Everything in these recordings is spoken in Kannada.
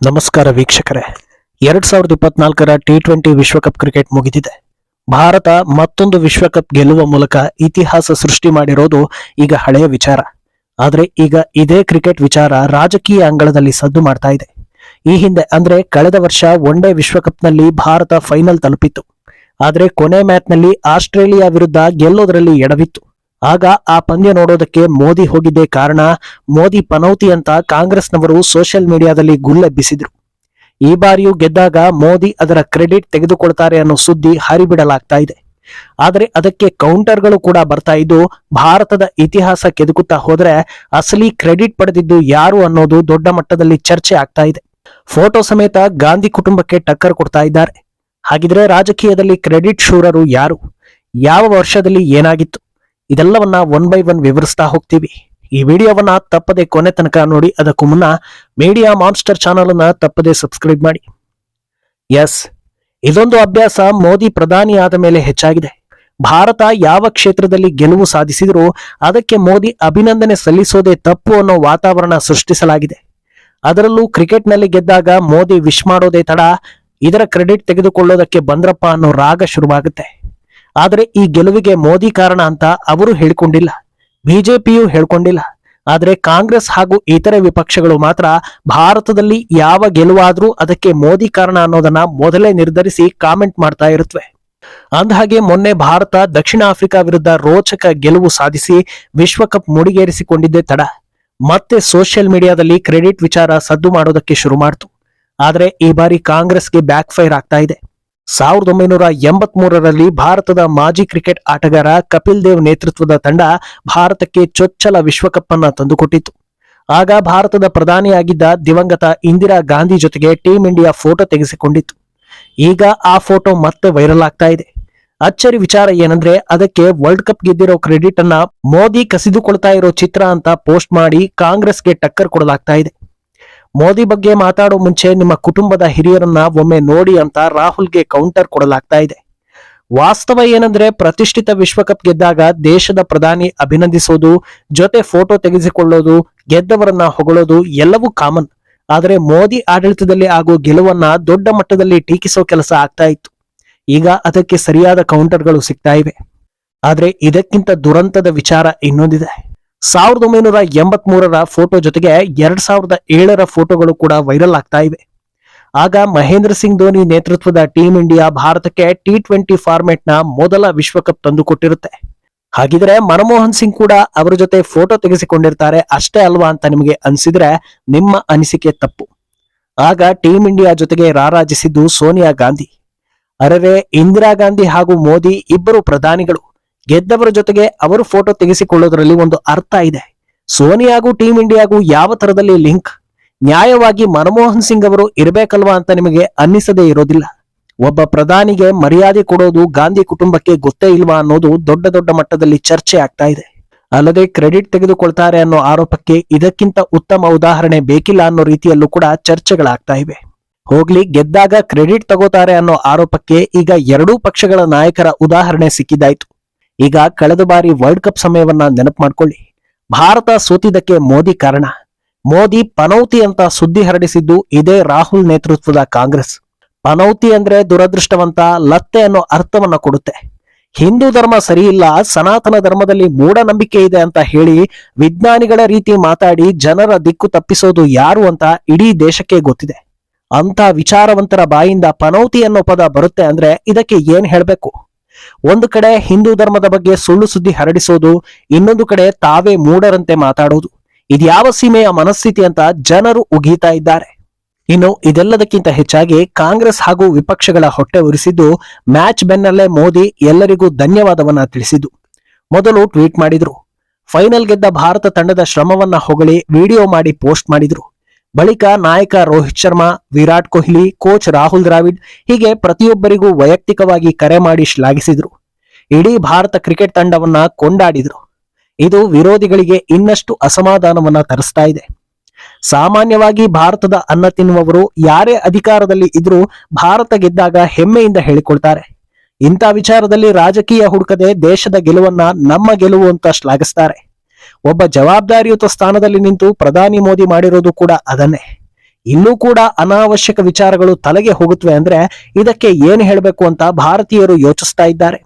ನಮಸ್ಕಾರ ವೀಕ್ಷಕರೇ. 2024ರ ಟಿ20 ವಿಶ್ವಕಪ್ ಕ್ರಿಕೆಟ್ ಮುಗಿದಿದೆ. ಭಾರತ ಮತ್ತೊಂದು ವಿಶ್ವಕಪ್ ಗೆಲ್ಲುವ ಮೂಲಕ ಇತಿಹಾಸ ಸೃಷ್ಟಿ ಮಾಡಿರೋದು ಈಗ ಹಳೆಯ ವಿಚಾರ. ಆದ್ರೆ ಈಗ ಇದೇ ಕ್ರಿಕೆಟ್ ವಿಚಾರ ರಾಜಕೀಯ ಅಂಗಳದಲ್ಲಿ ಸದ್ದು ಮಾಡ್ತಾ ಇದೆ. ಈ ಹಿಂದೆ ಅಂದ್ರೆ ಕಳೆದ ವರ್ಷ ಒನ್ ಡೇ ವಿಶ್ವಕಪ್ನಲ್ಲಿ ಭಾರತ ಫೈನಲ್ ತಲುಪಿತ್ತು. ಆದ್ರೆ ಕೊನೆ ಮ್ಯಾಚ್ನಲ್ಲಿ ಆಸ್ಟ್ರೇಲಿಯಾ ವಿರುದ್ಧ ಗೆಲ್ಲೋದ್ರಲ್ಲಿ ಎಡವಿತ್ತು. ಆಗ ಆ ಪಂದ್ಯ ನೋಡೋದಕ್ಕೆ ಮೋದಿ ಹೋಗಿದ್ದೇ ಕಾರಣ. ಮೋದಿ ಪನೌತಿ ಅಂತ ಕಾಂಗ್ರೆಸ್ನವರು ಸೋಷಿಯಲ್ ಮೀಡಿಯಾದಲ್ಲಿ ಗುಲ್ಲೆಬ್ಬಿಸಿದ್ರು. ಈ ಬಾರಿಯೂ ಗೆದ್ದಾಗ ಮೋದಿ ಅದರ ಕ್ರೆಡಿಟ್ ತೆಗೆದುಕೊಳ್ತಾರೆ ಅನ್ನೋ ಸುದ್ದಿ ಹರಿಬಿಡಲಾಗ್ತಾ ಇದೆ. ಆದರೆ ಅದಕ್ಕೆ ಕೌಂಟರ್ಗಳು ಕೂಡ ಬರ್ತಾ ಇದ್ದು, ಭಾರತದ ಇತಿಹಾಸ ಕೆದಕುತ್ತಾ ಹೋದ್ರೆ ಅಸಲಿ ಕ್ರೆಡಿಟ್ ಪಡೆದಿದ್ದು ಯಾರು ಅನ್ನೋದು ದೊಡ್ಡ ಮಟ್ಟದಲ್ಲಿ ಚರ್ಚೆ ಆಗ್ತಾ ಇದೆ. ಫೋಟೋ ಸಮೇತ ಗಾಂಧಿ ಕುಟುಂಬಕ್ಕೆ ಟಕ್ಕರ್ ಕೊಡ್ತಾ ಇದ್ದಾರೆ. ಹಾಗಿದ್ರೆ ರಾಜಕೀಯದಲ್ಲಿ ಕ್ರೆಡಿಟ್ ಶೂರರು ಯಾರು, ಯಾವ ವರ್ಷದಲ್ಲಿ ಏನಾಗಿತ್ತು, ಇದೆಲ್ಲವನ್ನ ಒನ್ ಬೈ ಒನ್ ವಿವರಿಸ್ತಾ ಹೋಗ್ತೀವಿ. ಈ ವಿಡಿಯೋವನ್ನ ತಪ್ಪದೆ ಕೊನೆ ತನಕ ನೋಡಿ. ಅದಕ್ಕೂ ಮುನ್ನ ಮೀಡಿಯಾ ಮಾನ್ಸ್ಟರ್ ಚಾನಲ್ ಅನ್ನ ತಪ್ಪದೆ ಸಬ್ಸ್ಕ್ರೈಬ್ ಮಾಡಿ. ಎಸ್, ಇದೊಂದು ಅಭ್ಯಾಸ ಮೋದಿ ಪ್ರಧಾನಿ ಆದ ಮೇಲೆ ಹೆಚ್ಚಾಗಿದೆ. ಭಾರತ ಯಾವ ಕ್ಷೇತ್ರದಲ್ಲಿ ಗೆಲುವು ಸಾಧಿಸಿದರೂ ಅದಕ್ಕೆ ಮೋದಿ ಅಭಿನಂದನೆ ಸಲ್ಲಿಸೋದೇ ತಪ್ಪು ಅನ್ನೋ ವಾತಾವರಣ ಸೃಷ್ಟಿಸಲಾಗಿದೆ. ಅದರಲ್ಲೂ ಕ್ರಿಕೆಟ್ನಲ್ಲಿ ಗೆದ್ದಾಗ ಮೋದಿ ವಿಶ್ ಮಾಡೋದೇ ತಡ, ಇದರ ಕ್ರೆಡಿಟ್ ತೆಗೆದುಕೊಳ್ಳೋದಕ್ಕೆ ಬಂದ್ರಪ್ಪ ಅನ್ನೋ ರಾಗ ಶುರುವಾಗುತ್ತೆ. ಆದರೆ ಈ ಗೆಲುವಿಗೆ ಮೋದಿ ಕಾರಣ ಅಂತ ಅವರು ಹೇಳಿಕೊಂಡಿಲ್ಲ, ಬಿಜೆಪಿಯೂ ಹೇಳ್ಕೊಂಡಿಲ್ಲ. ಆದರೆ ಕಾಂಗ್ರೆಸ್ ಹಾಗೂ ಇತರೆ ವಿಪಕ್ಷಗಳು ಮಾತ್ರ ಭಾರತದಲ್ಲಿ ಯಾವ ಗೆಲುವಾದ್ರೂ ಅದಕ್ಕೆ ಮೋದಿ ಕಾರಣ ಅನ್ನೋದನ್ನ ಮೊದಲೇ ನಿರ್ಧರಿಸಿ ಕಾಮೆಂಟ್ ಮಾಡ್ತಾ ಇರುತ್ತವೆ. ಅಂದಹಾಗೆ ಮೊನ್ನೆ ಭಾರತ ದಕ್ಷಿಣ ಆಫ್ರಿಕಾ ವಿರುದ್ಧ ರೋಚಕ ಗೆಲುವು ಸಾಧಿಸಿ ವಿಶ್ವಕಪ್ ಮುಡಿಗೇರಿಸಿಕೊಂಡಿದ್ದೇ ತಡ ಮತ್ತೆ ಸೋಷಿಯಲ್ ಮೀಡಿಯಾದಲ್ಲಿ ಕ್ರೆಡಿಟ್ ವಿಚಾರ ಸದ್ದು ಮಾಡೋದಕ್ಕೆ ಶುರು ಮಾಡ್ತು. ಆದರೆ ಈ ಬಾರಿ ಕಾಂಗ್ರೆಸ್ಗೆ ಬ್ಯಾಕ್ ಫೈರ್ ಆಗ್ತಾ ಇದೆ. 1983ರಲ್ಲಿ ಭಾರತದ ಮಾಜಿ ಕ್ರಿಕೆಟ್ ಆಟಗಾರ ಕಪಿಲ್ ದೇವ್ ನೇತೃತ್ವದ ತಂಡ ಭಾರತಕ್ಕೆ ಚೊಚ್ಚಲ ವಿಶ್ವಕಪ್ ಅನ್ನ ತಂದುಕೊಟ್ಟಿತ್ತು. ಆಗ ಭಾರತದ ಪ್ರಧಾನಿಯಾಗಿದ್ದ ದಿವಂಗತ ಇಂದಿರಾ ಗಾಂಧಿ ಜೊತೆಗೆ ಟೀಂ ಇಂಡಿಯಾ ಫೋಟೋ ತೆಗೆಸಿಕೊಂಡಿತ್ತು. ಈಗ ಆ ಫೋಟೋ ಮತ್ತೆ ವೈರಲ್ ಆಗ್ತಾ ಇದೆ. ಅಚ್ಚರಿ ವಿಚಾರ ಏನಂದ್ರೆ, ಅದಕ್ಕೆ ವರ್ಲ್ಡ್ ಕಪ್ ಗೆದ್ದಿರೋ ಕ್ರೆಡಿಟ್ ಅನ್ನ ಮೋದಿ ಕಸಿದುಕೊಳ್ತಾ ಇರೋ ಚಿತ್ರ ಅಂತ ಪೋಸ್ಟ್ ಮಾಡಿ ಕಾಂಗ್ರೆಸ್ಗೆ ಟಕ್ಕರ್ ಕೊಡಲಾಗ್ತಾ ಇದೆ. ಮೋದಿ ಬಗ್ಗೆ ಮಾತಾಡೋ ಮುಂಚೆ ನಿಮ್ಮ ಕುಟುಂಬದ ಹಿರಿಯರನ್ನ ಒಮ್ಮೆ ನೋಡಿ ಅಂತ ರಾಹುಲ್ಗೆ ಕೌಂಟರ್ ಕೊಡಲಾಗ್ತಾ ಇದೆ. ವಾಸ್ತವ ಏನಂದ್ರೆ, ಪ್ರತಿಷ್ಠಿತ ವಿಶ್ವಕಪ್ ಗೆದ್ದಾಗ ದೇಶದ ಪ್ರಧಾನಿ ಅಭಿನಂದಿಸೋದು, ಜೊತೆ ಫೋಟೋ ತೆಗೆಸಿಕೊಳ್ಳೋದು, ಗೆದ್ದವರನ್ನ ಹೊಗಳೋದು ಎಲ್ಲವೂ ಕಾಮನ್. ಆದ್ರೆ ಮೋದಿ ಆಡಳಿತದಲ್ಲಿ ಆಗೋ ಗೆಲುವನ್ನ ದೊಡ್ಡ ಮಟ್ಟದಲ್ಲಿ ಟೀಕಿಸೋ ಕೆಲಸ ಆಗ್ತಾ ಇತ್ತು. ಈಗ ಅದಕ್ಕೆ ಸರಿಯಾದ ಕೌಂಟರ್ಗಳು ಸಿಗ್ತಾ ಇವೆ. ಆದ್ರೆ ಇದಕ್ಕಿಂತ ದುರಂತದ ವಿಚಾರ ಇನ್ನೊಂದಿದೆ. 1983ರ ಫೋಟೋ ಜೊತೆಗೆ 2007ರ ಫೋಟೋಗಳು ಕೂಡ ವೈರಲ್ ಆಗ್ತಾ ಇವೆ. ಆಗ ಮಹೇಂದ್ರ ಸಿಂಗ್ ಧೋನಿ ನೇತೃತ್ವದ ಟೀಂ ಇಂಡಿಯಾ ಭಾರತಕ್ಕೆ ಟಿ20 ಫಾರ್ಮೆಟ್ ನ ಮೊದಲ ವಿಶ್ವಕಪ್ ತಂದುಕೊಟ್ಟಿರುತ್ತೆ. ಹಾಗಿದ್ರೆ ಮನಮೋಹನ್ ಸಿಂಗ್ ಕೂಡ ಅವರ ಜೊತೆ ಫೋಟೋ ತೆಗೆಸಿಕೊಂಡಿರ್ತಾರೆ ಅಷ್ಟೇ ಅಲ್ವಾ ಅಂತ ನಿಮಗೆ ಅನ್ಸಿದ್ರೆ ನಿಮ್ಮ ಅನಿಸಿಕೆ ತಪ್ಪು. ಆಗ ಟೀಂ ಇಂಡಿಯಾ ಜೊತೆಗೆ ರಾರಾಜಿಸಿದ್ದು ಸೋನಿಯಾ ಗಾಂಧಿ. ಅರರೆ, ಇಂದಿರಾ ಗಾಂಧಿ ಹಾಗೂ ಮೋದಿ ಇಬ್ಬರು ಪ್ರಧಾನಿಗಳು, ಗೆದ್ದವರ ಜೊತೆಗೆ ಅವರು ಫೋಟೋ ತೆಗೆಸಿಕೊಳ್ಳೋದ್ರಲ್ಲಿ ಒಂದು ಅರ್ಥ ಇದೆ. ಸೋನಿಯಾಗೂ ಟೀಂ ಇಂಡಿಯಾಗೂ ಯಾವ ತರದಲ್ಲಿ ಲಿಂಕ್? ನ್ಯಾಯವಾಗಿ ಮನಮೋಹನ್ ಸಿಂಗ್ ಅವರು ಇರಬೇಕಲ್ವಾ ಅಂತ ನಿಮಗೆ ಅನ್ನಿಸದೇ ಇರೋದಿಲ್ಲ. ಒಬ್ಬ ಪ್ರಧಾನಿಗೆ ಮರ್ಯಾದೆ ಕೊಡೋದು ಗಾಂಧಿ ಕುಟುಂಬಕ್ಕೆ ಗೊತ್ತೇ ಇಲ್ವಾ ಅನ್ನೋದು ದೊಡ್ಡ ದೊಡ್ಡ ಮಟ್ಟದಲ್ಲಿ ಚರ್ಚೆ ಆಗ್ತಾ ಇದೆ. ಅಲ್ಲದೆ ಕ್ರೆಡಿಟ್ ತೆಗೆದುಕೊಳ್ತಾರೆ ಅನ್ನೋ ಆರೋಪಕ್ಕೆ ಇದಕ್ಕಿಂತ ಉತ್ತಮ ಉದಾಹರಣೆ ಬೇಕಿಲ್ಲ ಅನ್ನೋ ರೀತಿಯಲ್ಲೂ ಕೂಡ ಚರ್ಚೆಗಳಾಗ್ತಾ ಇವೆ. ಹೋಗ್ಲಿ, ಗೆದ್ದಾಗ ಕ್ರೆಡಿಟ್ ತಗೋತಾರೆ ಅನ್ನೋ ಆರೋಪಕ್ಕೆ ಈಗ ಎರಡೂ ಪಕ್ಷಗಳ ನಾಯಕರ ಉದಾಹರಣೆ ಸಿಕ್ಕಿದ್ದಾಯ್ತು. ಈಗ ಕಳೆದ ಬಾರಿ ವರ್ಲ್ಡ್ ಕಪ್ ಸಮಯವನ್ನ ನೆನಪು ಮಾಡ್ಕೊಳ್ಳಿ. ಭಾರತ ಸೋತಿದ್ದಕ್ಕೆ ಮೋದಿ ಕಾರಣ. ಮೋದಿ ಪನೌತಿ ಅಂತ ಸುದ್ದಿ ಹರಡಿಸಿದ್ದು ಇದೇ ರಾಹುಲ್ ನೇತೃತ್ವದ ಕಾಂಗ್ರೆಸ್. ಪನೌತಿ ಅಂದ್ರೆ ದುರದೃಷ್ಟವಂತ, ಲತ್ತೆ ಅನ್ನೋ ಅರ್ಥವನ್ನ ಕೊಡುತ್ತೆ. ಹಿಂದೂ ಧರ್ಮ ಸರಿಯಿಲ್ಲ, ಸನಾತನ ಧರ್ಮದಲ್ಲಿ ಮೂಢನಂಬಿಕೆ ಇದೆ ಅಂತ ಹೇಳಿ ವಿಜ್ಞಾನಿಗಳ ರೀತಿ ಮಾತಾಡಿ ಜನರ ದಿಕ್ಕು ತಪ್ಪಿಸೋದು ಯಾರು ಅಂತ ಇಡೀ ದೇಶಕ್ಕೆ ಗೊತ್ತಿದೆ. ಅಂತ ವಿಚಾರವಂತರ ಬಾಯಿಂದ ಪನೌತಿ ಅನ್ನೋ ಪದ ಬರುತ್ತೆ ಅಂದ್ರೆ ಇದಕ್ಕೆ ಏನ್ ಹೇಳ್ಬೇಕು? ಒಂದು ಕಡೆ ಹಿಂದೂ ಧರ್ಮದ ಬಗ್ಗೆ ಸುಳ್ಳು ಸುದ್ದಿ ಹರಡಿಸೋದು, ಇನ್ನೊಂದು ಕಡೆ ತಾವೇ ಮೂಢರಂತೆ ಮಾತಾಡೋದು. ಇದ್ಯಾವ ಸೀಮೆಯ ಮನಸ್ಥಿತಿ ಅಂತ ಜನರು ಉಗೀತಾ ಇದ್ದಾರೆ. ಇನ್ನು ಇದೆಲ್ಲದಕ್ಕಿಂತ ಹೆಚ್ಚಾಗಿ ಕಾಂಗ್ರೆಸ್ ಹಾಗೂ ವಿಪಕ್ಷಗಳ ಹೊಟ್ಟೆ ಉರಿಸಿದ್ದು ಮ್ಯಾಚ್ ಬೆನ್ನಲ್ಲೇ ಮೋದಿ ಎಲ್ಲರಿಗೂ ಧನ್ಯವಾದವನ್ನ ತಿಳಿಸಿದ್ದು. ಮೊದಲು ಟ್ವೀಟ್ ಮಾಡಿದ್ರು. ಫೈನಲ್ ಗೆದ್ದ ಭಾರತ ತಂಡದ ಶ್ರಮವನ್ನ ಹೊಗಳಿ ವಿಡಿಯೋ ಮಾಡಿ ಪೋಸ್ಟ್ ಮಾಡಿದ್ರು. ಬಳಿಕ ನಾಯಕ ರೋಹಿತ್ ಶರ್ಮಾ, ವಿರಾಟ್ ಕೊಹ್ಲಿ, ಕೋಚ್ ರಾಹುಲ್ ದ್ರಾವಿಡ್ ಹೀಗೆ ಪ್ರತಿಯೊಬ್ಬರಿಗೂ ವೈಯಕ್ತಿಕವಾಗಿ ಕರೆ ಮಾಡಿ ಶ್ಲಾಘಿಸಿದ್ರು. ಇಡೀ ಭಾರತ ಕ್ರಿಕೆಟ್ ತಂಡವನ್ನ ಕೊಂಡಾಡಿದ್ರು. ಇದು ವಿರೋಧಿಗಳಿಗೆ ಇನ್ನಷ್ಟು ಅಸಮಾಧಾನವನ್ನ ತರಿಸ್ತಾ ಇದೆ. ಸಾಮಾನ್ಯವಾಗಿ ಭಾರತದ ಅನ್ನ ತಿನ್ನುವವರು ಯಾರೇ ಅಧಿಕಾರದಲ್ಲಿ ಇದ್ರೂ ಭಾರತ ಗೆದ್ದಾಗ ಹೆಮ್ಮೆಯಿಂದ ಹೇಳಿಕೊಳ್ತಾರೆ. ಇಂಥ ವಿಚಾರದಲ್ಲಿ ರಾಜಕೀಯ ಹುಡುಕದೆ ದೇಶದ ಗೆಲುವನ್ನ ನಮ್ಮ ಗೆಲುವು ಅಂತ ಶ್ಲಾಘಿಸ್ತಾರೆ. ಒಬ್ಬ ಜವಾಬ್ದಾರಿಯುತ ಸ್ಥಾನದಲ್ಲಿ ನಿಂತು ಪ್ರಧಾನಿ ಮೋದಿ ಮಾಡಿರೋದು ಕೂಡ ಅದನ್ನೇ. ಇಲ್ಲೂ ಕೂಡ ಅನಾವಶ್ಯಕ ವಿಚಾರಗಳು ತಲೆಗೆ ಹೋಗುತ್ತವೆ ಅಂದ್ರೆ ಇದಕ್ಕೆ ಏನು ಹೇಳಬೇಕು ಅಂತ ಭಾರತೀಯರು ಯೋಚಿಸ್ತಾ ಇದ್ದಾರೆ.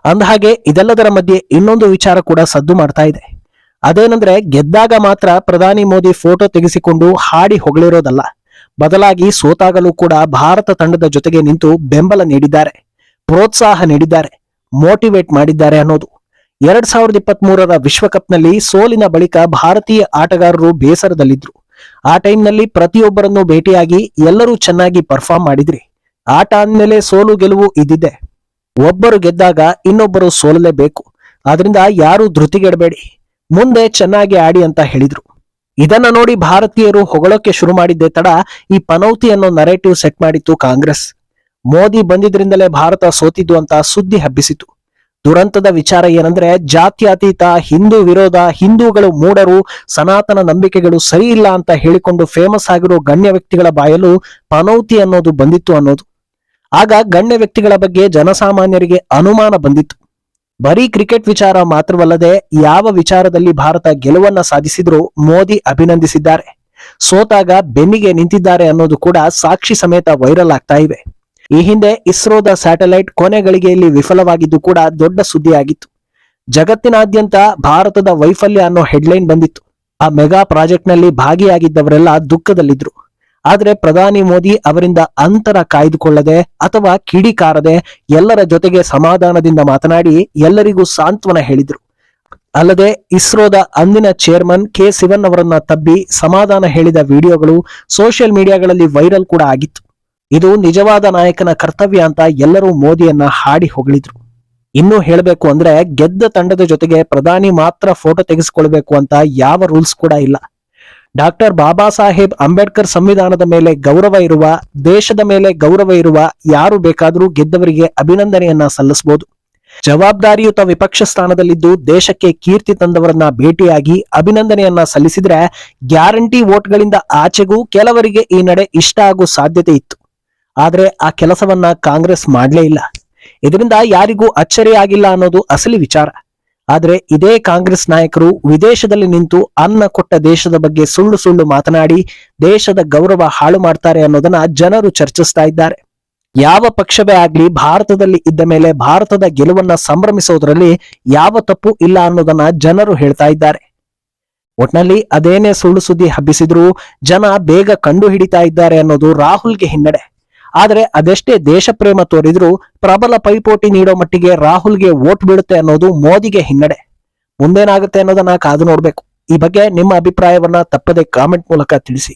ಅಂದಹಾಗೆ ಇದೆಲ್ಲದರ ಮಧ್ಯೆ ಇನ್ನೊಂದು ವಿಚಾರ ಕೂಡ ಸದ್ದು ಮಾಡ್ತಾ ಇದೆ. ಅದೇನಂದ್ರೆ ಗೆದ್ದಾಗ ಮಾತ್ರ ಪ್ರಧಾನಿ ಮೋದಿ ಫೋಟೋ ತೆಗೆಸಿಕೊಂಡು ಹಾಡಿ ಹೊಗಳಿರೋದಲ್ಲ, ಬದಲಾಗಿ ಸೋತಾಗಲೂ ಕೂಡ ಭಾರತ ತಂಡದ ಜೊತೆಗೆ ನಿಂತು ಬೆಂಬಲ ನೀಡಿದ್ದಾರೆ, ಪ್ರೋತ್ಸಾಹ ನೀಡಿದ್ದಾರೆ, ಮೋಟಿವೇಟ್ ಮಾಡಿದ್ದಾರೆ ಅನ್ನೋದು. 2023ರ ವಿಶ್ವಕಪ್ನಲ್ಲಿ ಸೋಲಿನ ಬಳಿಕ ಭಾರತೀಯ ಆಟಗಾರರು ಬೇಸರದಲ್ಲಿದ್ರು. ಆ ಟೈಮ್ನಲ್ಲಿ ಪ್ರತಿಯೊಬ್ಬರನ್ನು ಭೇಟಿಯಾಗಿ ಎಲ್ಲರೂ ಚೆನ್ನಾಗಿ ಪರ್ಫಾರ್ಮ್ ಮಾಡಿದ್ರಿ. ಆಟ ಅಂದ್ಮೇಲೆ ಸೋಲು ಗೆಲುವು ಇದ್ದಿದ್ದೆ. ಒಬ್ಬರು ಗೆದ್ದಾಗ ಇನ್ನೊಬ್ಬರು ಸೋಲಲೇಬೇಕು. ಆದ್ರಿಂದ ಯಾರು ಧೃತಿಗೆಡಬೇಡಿ, ಮುಂದೆ ಚೆನ್ನಾಗಿ ಆಡಿ ಅಂತ ಹೇಳಿದ್ರು. ಇದನ್ನ ನೋಡಿ ಭಾರತೀಯರು ಹೊಗಳೋಕೆ ಶುರು ಮಾಡಿದ್ದೇ ತಡ ಈ ಪನೌತಿ ಅನ್ನೋ ನರೇಟಿವ್ ಸೆಟ್ ಮಾಡಿತ್ತು ಕಾಂಗ್ರೆಸ್. ಮೋದಿ ಬಂದಿದ್ರಿಂದಲೇ ಭಾರತ ಸೋತಿದ್ದು ಅಂತ ಸುದ್ದಿ ಹಬ್ಬಿಸಿತು. ದುರಂತದ ವಿಚಾರ ಏನಂದ್ರೆ ಜಾತ್ಯತೀತ, ಹಿಂದೂ ವಿರೋಧ, ಹಿಂದೂಗಳು ಮೂಢರು, ಸನಾತನ ನಂಬಿಕೆಗಳು ಸರಿ ಇಲ್ಲ ಅಂತ ಹೇಳಿಕೊಂಡು ಫೇಮಸ್ ಆಗಿರೋ ಗಣ್ಯ ವ್ಯಕ್ತಿಗಳ ಬಾಯಲ್ಲೂ ಪನೌತಿ ಅನ್ನೋದು ಬಂದಿತ್ತು ಅನ್ನೋದು. ಆಗ ಗಣ್ಯ ವ್ಯಕ್ತಿಗಳ ಬಗ್ಗೆ ಜನಸಾಮಾನ್ಯರಿಗೆ ಅನುಮಾನ ಬಂದಿತ್ತು. ಬರೀ ಕ್ರಿಕೆಟ್ ವಿಚಾರ ಮಾತ್ರವಲ್ಲದೆ ಯಾವ ವಿಚಾರದಲ್ಲಿ ಭಾರತ ಗೆಲುವನ್ನ ಸಾಧಿಸಿದ್ರೂ ಮೋದಿ ಅಭಿನಂದಿಸಿದ್ದಾರೆ, ಸೋತಾಗ ಬೆನ್ನಿಗೆ ನಿಂತಿದ್ದಾರೆ ಅನ್ನೋದು ಕೂಡ ಸಾಕ್ಷಿ ಸಮೇತ ವೈರಲ್ ಆಗ್ತಾ ಇವೆ. ಈ ಹಿಂದೆ ಇಸ್ರೋದ ಸ್ಯಾಟಲೈಟ್ ಕೊನೆ ಗಳಿಗೆಯಲ್ಲಿ ವಿಫಲವಾಗಿದ್ದು ಕೂಡ ದೊಡ್ಡ ಸುದ್ದಿಯಾಗಿತ್ತು. ಜಗತ್ತಿನಾದ್ಯಂತ ಭಾರತದ ವೈಫಲ್ಯ ಅನ್ನೋ ಹೆಡ್ಲೈನ್ ಬಂದಿತ್ತು. ಆ ಮೆಗಾ ಪ್ರಾಜೆಕ್ಟ್ ನಲ್ಲಿ ಭಾಗಿಯಾಗಿದ್ದವರೆಲ್ಲ ದುಃಖದಲ್ಲಿದ್ರು. ಆದ್ರೆ ಪ್ರಧಾನಿ ಮೋದಿ ಅವರಿಂದ ಅಂತರ ಕಾಯ್ದುಕೊಳ್ಳದೆ ಅಥವಾ ಕಿಡಿಕಾರದೆ ಎಲ್ಲರ ಜೊತೆಗೆ ಸಮಾಧಾನದಿಂದ ಮಾತನಾಡಿ ಎಲ್ಲರಿಗೂ ಸಾಂತ್ವನ ಹೇಳಿದ್ರು. ಅಲ್ಲದೆ ಇಸ್ರೋದ ಅಂದಿನ ಚೇರ್ಮನ್ ಕೆ ಸಿವನ್ ಅವರನ್ನ ತಬ್ಬಿ ಸಮಾಧಾನ ಹೇಳಿದ ವಿಡಿಯೋಗಳು ಸೋಷಿಯಲ್ ಮೀಡಿಯಾಗಳಲ್ಲಿ ವೈರಲ್ ಕೂಡ ಆಗಿತ್ತು. ಇದು ನಿಜವಾದ ನಾಯಕನ ಕರ್ತವ್ಯ ಅಂತ ಎಲ್ಲರೂ ಮೋದಿಯನ್ನ ಹಾಡಿ ಹೊಗಳಿದ್ರು. ಇನ್ನು ಹೇಳಬೇಕು ಅಂದ್ರೆ ಗೆದ್ದ ತಂಡದ ಜೊತೆಗೆ ಪ್ರಧಾನಿ ಮಾತ್ರ ಫೋಟೋ ತೆಗೆಸಿಕೊಳ್ಬೇಕು ಅಂತ ಯಾವ ರೂಲ್ಸ್ ಕೂಡ ಇಲ್ಲ. ಡಾಕ್ಟರ್ ಬಾಬಾ ಸಾಹೇಬ್ ಅಂಬೇಡ್ಕರ್ ಸಂವಿಧಾನದ ಮೇಲೆ ಗೌರವ ಇರುವ, ದೇಶದ ಮೇಲೆ ಗೌರವ ಇರುವ ಯಾರು ಬೇಕಾದರೂ ಗೆದ್ದವರಿಗೆ ಅಭಿನಂದನೆಯನ್ನ ಸಲ್ಲಿಸಬಹುದು. ಜವಾಬ್ದಾರಿಯುತ ವಿಪಕ್ಷ ಸ್ಥಾನದಲ್ಲಿದ್ದು ದೇಶಕ್ಕೆ ಕೀರ್ತಿ ತಂದವರನ್ನ ಭೇಟಿಯಾಗಿ ಅಭಿನಂದನೆಯನ್ನ ಸಲ್ಲಿಸಿದ್ರೆ ಗ್ಯಾರಂಟಿ ವೋಟ್ಗಳಿಂದ ಆಚೆಗೂ ಕೆಲವರಿಗೆ ಈ ನಡೆ ಇಷ್ಟ ಆಗೋ ಸಾಧ್ಯತೆ ಇತ್ತು. ಆದ್ರೆ ಆ ಕೆಲಸವನ್ನ ಕಾಂಗ್ರೆಸ್ ಮಾಡಲೇ ಇಲ್ಲ. ಇದರಿಂದ ಯಾರಿಗೂ ಅಚ್ಚರಿ ಆಗಿಲ್ಲ ಅನ್ನೋದು ಅಸಲಿ ವಿಚಾರ. ಆದ್ರೆ ಇದೇ ಕಾಂಗ್ರೆಸ್ ನಾಯಕರು ವಿದೇಶದಲ್ಲಿ ನಿಂತು ಅನ್ನ ಕೊಟ್ಟ ದೇಶದ ಬಗ್ಗೆ ಸುಳ್ಳು ಸುಳ್ಳು ಮಾತನಾಡಿ ದೇಶದ ಗೌರವ ಹಾಳು ಮಾಡ್ತಾರೆ ಅನ್ನೋದನ್ನ ಜನರು ಚರ್ಚಿಸ್ತಾ ಇದ್ದಾರೆ. ಯಾವ ಪಕ್ಷವೇ ಆಗ್ಲಿ ಭಾರತದಲ್ಲಿ ಇದ್ದ ಮೇಲೆ ಭಾರತದ ಗೆಲುವನ್ನ ಸಂಭ್ರಮಿಸೋದ್ರಲ್ಲಿ ಯಾವ ತಪ್ಪು ಇಲ್ಲ ಅನ್ನೋದನ್ನ ಜನರು ಹೇಳ್ತಾ ಇದ್ದಾರೆ. ಒಟ್ನಲ್ಲಿ ಅದೇನೇ ಸುಳ್ಳು ಸುದ್ದಿ ಹಬ್ಬಿಸಿದ್ರು ಜನ ಬೇಗ ಕಂಡು ಹಿಡಿತಾ ಇದ್ದಾರೆ ಅನ್ನೋದು ರಾಹುಲ್ಗೆ ಹಿನ್ನಡೆ. ಆದ್ರೆ ಅದೆಷ್ಟೇ ದೇಶ ಪ್ರೇಮ ತೋರಿದ್ರು ಪ್ರಬಲ ಪೈಪೋಟಿ ನೀಡೋ ಮಟ್ಟಿಗೆ ರಾಹುಲ್ಗೆ ವೋಟ್ ಬೀಳುತ್ತೆ ಅನ್ನೋದು ಮೋದಿಗೆ ಹಿನ್ನಡೆ. ಮುಂದೇನಾಗುತ್ತೆ ಅನ್ನೋದನ್ನ ಕಾದು ನೋಡ್ಬೇಕು. ಈ ಬಗ್ಗೆ ನಿಮ್ಮ ಅಭಿಪ್ರಾಯವನ್ನ ತಪ್ಪದೆ ಕಾಮೆಂಟ್ ಮೂಲಕ ತಿಳಿಸಿ.